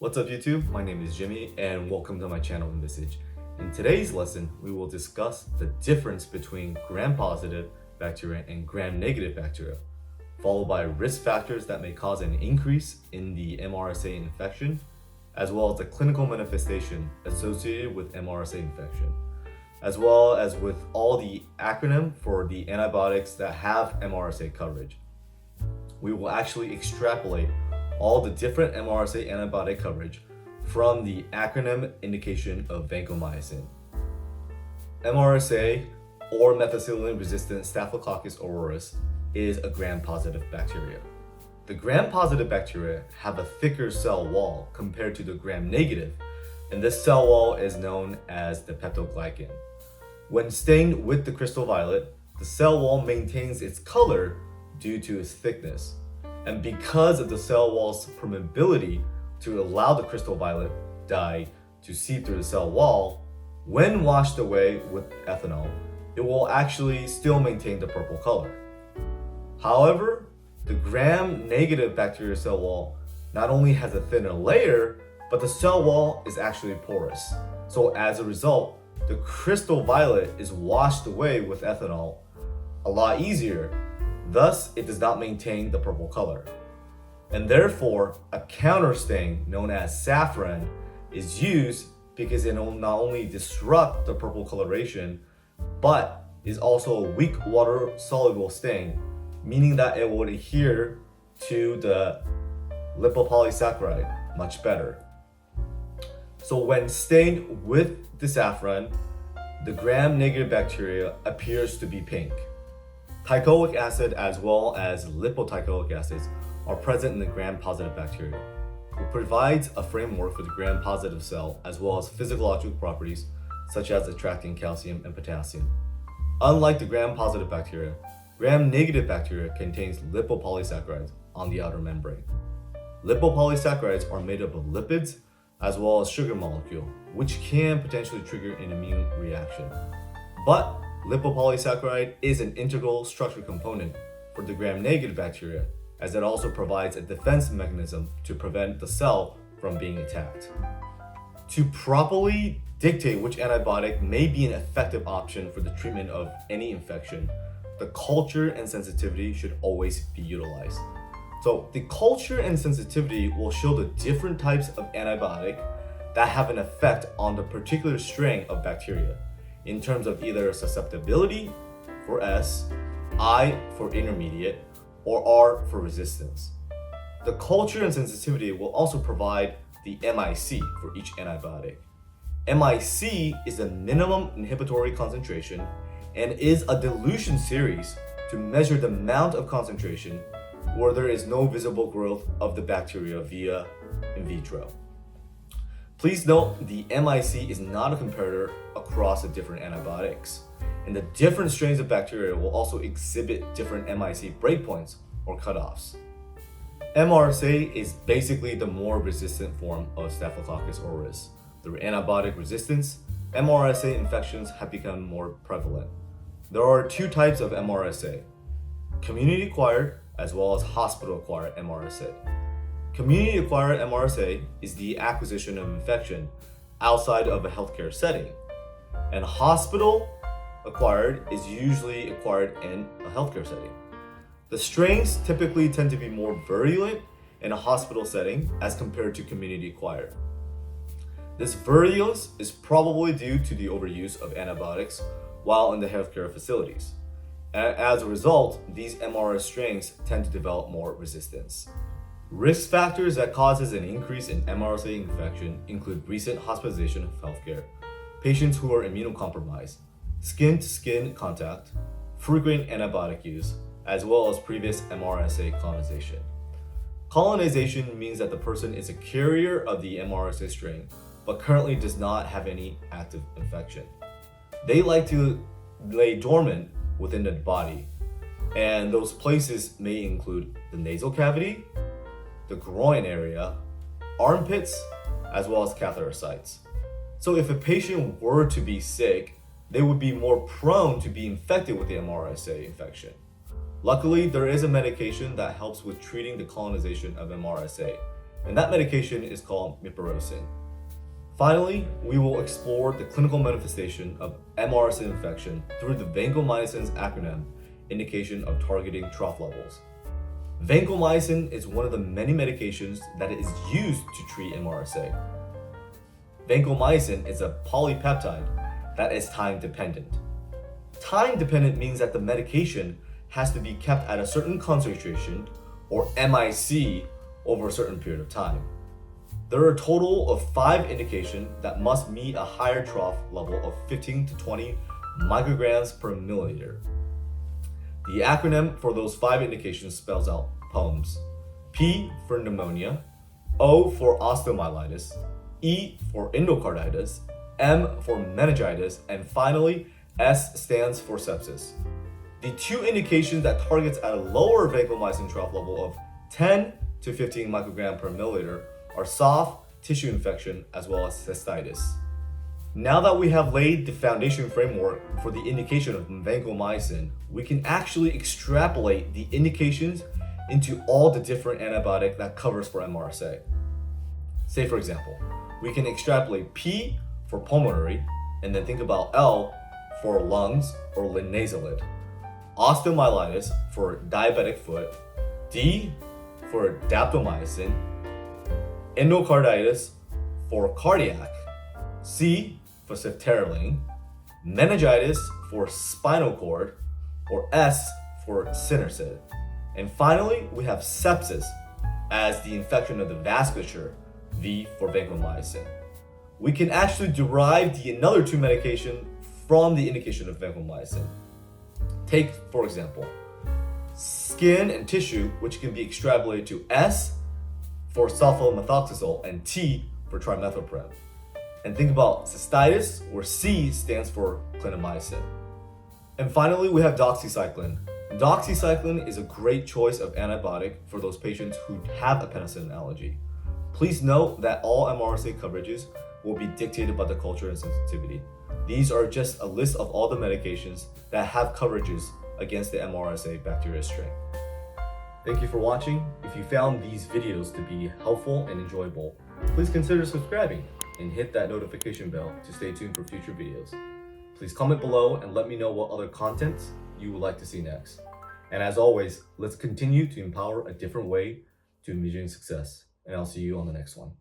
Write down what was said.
What's up YouTube? My name is Jimmy and welcome to my channel Envisage. In today's lesson, we will discuss the difference between gram-positive bacteria and gram-negative bacteria, followed by risk factors that may cause an increase in the MRSA infection, as well as the clinical manifestation associated with MRSA infection, as well as with all the acronym for the antibiotics that have MRSA coverage. We will actually extrapolate all the different MRSA antibiotic coverage from the acronym indication of vancomycin. MRSA, or methicillin-resistant Staphylococcus aureus, is a gram-positive bacteria. The gram-positive bacteria have a thicker cell wall compared to the gram-negative, and this cell wall is known as the peptoglycan. When stained with the crystal violet, the cell wall maintains its color due to its thickness. And because of the cell wall's permeability to allow the crystal violet dye to seep through the cell wall, when washed away with ethanol, it will actually still maintain the purple color. However, the gram-negative bacterial cell wall not only has a thinner layer, but the cell wall is actually porous. So as a result, the crystal violet is washed away with ethanol a lot easier. Thus, it does not maintain the purple color. And therefore, a counter stain known as saffron is used because it will not only disrupt the purple coloration, but is also a weak water-soluble stain, meaning that it will adhere to the lipopolysaccharide much better. So when stained with the saffron, the gram-negative bacteria appears to be pink. Teichoic acid as well as lipoteichoic acids are present in the gram-positive bacteria, which provides a framework for the gram-positive cell as well as physiological properties such as attracting calcium and potassium. Unlike the gram-positive bacteria, gram-negative bacteria contains lipopolysaccharides on the outer membrane. Lipopolysaccharides are made up of lipids as well as sugar molecule, which can potentially trigger an immune reaction. But lipopolysaccharide is an integral structure component for the gram-negative bacteria, as it also provides a defense mechanism to prevent the cell from being attacked. To properly dictate which antibiotic may be an effective option for the treatment of any infection, the culture and sensitivity should always be utilized. So the culture and sensitivity will show the different types of antibiotic that have an effect on the particular strain of bacteria, in terms of either susceptibility for S, I for intermediate, or R for resistance. The culture and sensitivity will also provide the MIC for each antibiotic. MIC is the minimum inhibitory concentration and is a dilution series to measure the amount of concentration where there is no visible growth of the bacteria via in vitro. Please note the MIC is not a comparator across the different antibiotics, and the different strains of bacteria will also exhibit different MIC breakpoints or cutoffs. MRSA is basically the more resistant form of Staphylococcus aureus. Through antibiotic resistance, MRSA infections have become more prevalent. There are two types of MRSA: community-acquired as well as hospital-acquired MRSA. Community-acquired MRSA is the acquisition of infection outside of a healthcare setting, and hospital-acquired is usually acquired in a healthcare setting. The strains typically tend to be more virulent in a hospital setting as compared to community-acquired. This virulence is probably due to the overuse of antibiotics while in the healthcare facilities. And as a result, these MRSA strains tend to develop more resistance. Risk factors that causes an increase in MRSA infection include recent hospitalization of healthcare, patients who are immunocompromised, skin-to-skin contact, frequent antibiotic use, as well as previous MRSA colonization. Colonization means that the person is a carrier of the MRSA strain, but currently does not have any active infection. They like to lay dormant within the body, and those places may include the nasal cavity, the groin area, armpits, as well as catheter sites. So if a patient were to be sick, they would be more prone to be infected with the MRSA infection. Luckily, there is a medication that helps with treating the colonization of MRSA, and that medication is called MRSA. Finally, we will explore the clinical manifestation of MRSA infection through the vancomycin's acronym indication of targeting trough levels. Vancomycin is one of the many medications that is used to treat MRSA. Vancomycin is a polypeptide that is time dependent. Time dependent means that the medication has to be kept at a certain concentration, or MIC, over a certain period of time. There are a total of 5 indications that must meet a higher trough level of 15 to 20 micrograms per milliliter. The acronym for those 5 indications spells out POEMS. P for pneumonia, O for osteomyelitis, E for endocarditis, M for meningitis, and finally, S stands for sepsis. The 2 indications that targets at a lower vancomycin trough level of 10 to 15 microgram per milliliter are soft tissue infection as well as cystitis. Now that we have laid the foundation framework for the indication of vancomycin, we can actually extrapolate the indications into all the different antibiotic that covers for MRSA. Say for example, we can extrapolate P for pulmonary, and then think about L for lungs or linezolid, osteomyelitis for diabetic foot, D for daptomycin, endocarditis for cardiac, C for ceftaroline, meningitis for spinal cord, or S for sinusid. And finally, we have sepsis as the infection of the vasculature, V for vancomycin. We can actually derive the another 2 medication from the indication of vancomycin. Take, for example, skin and tissue, which can be extrapolated to S for sulfamethoxazole and T for trimethoprim. And think about cystitis, where C stands for clindamycin. And finally, we have doxycycline. Doxycycline is a great choice of antibiotic for those patients who have a penicillin allergy. Please note that all MRSA coverages will be dictated by the culture and sensitivity. These are just a list of all the medications that have coverages against the MRSA bacteria strain. Thank you for watching. If you found these videos to be helpful and enjoyable, please consider subscribing and hit that notification bell to stay tuned for future videos. Please comment below and let me know what other contents you would like to see next. And as always, let's continue to empower a different way to envisioning success. And I'll see you on the next one.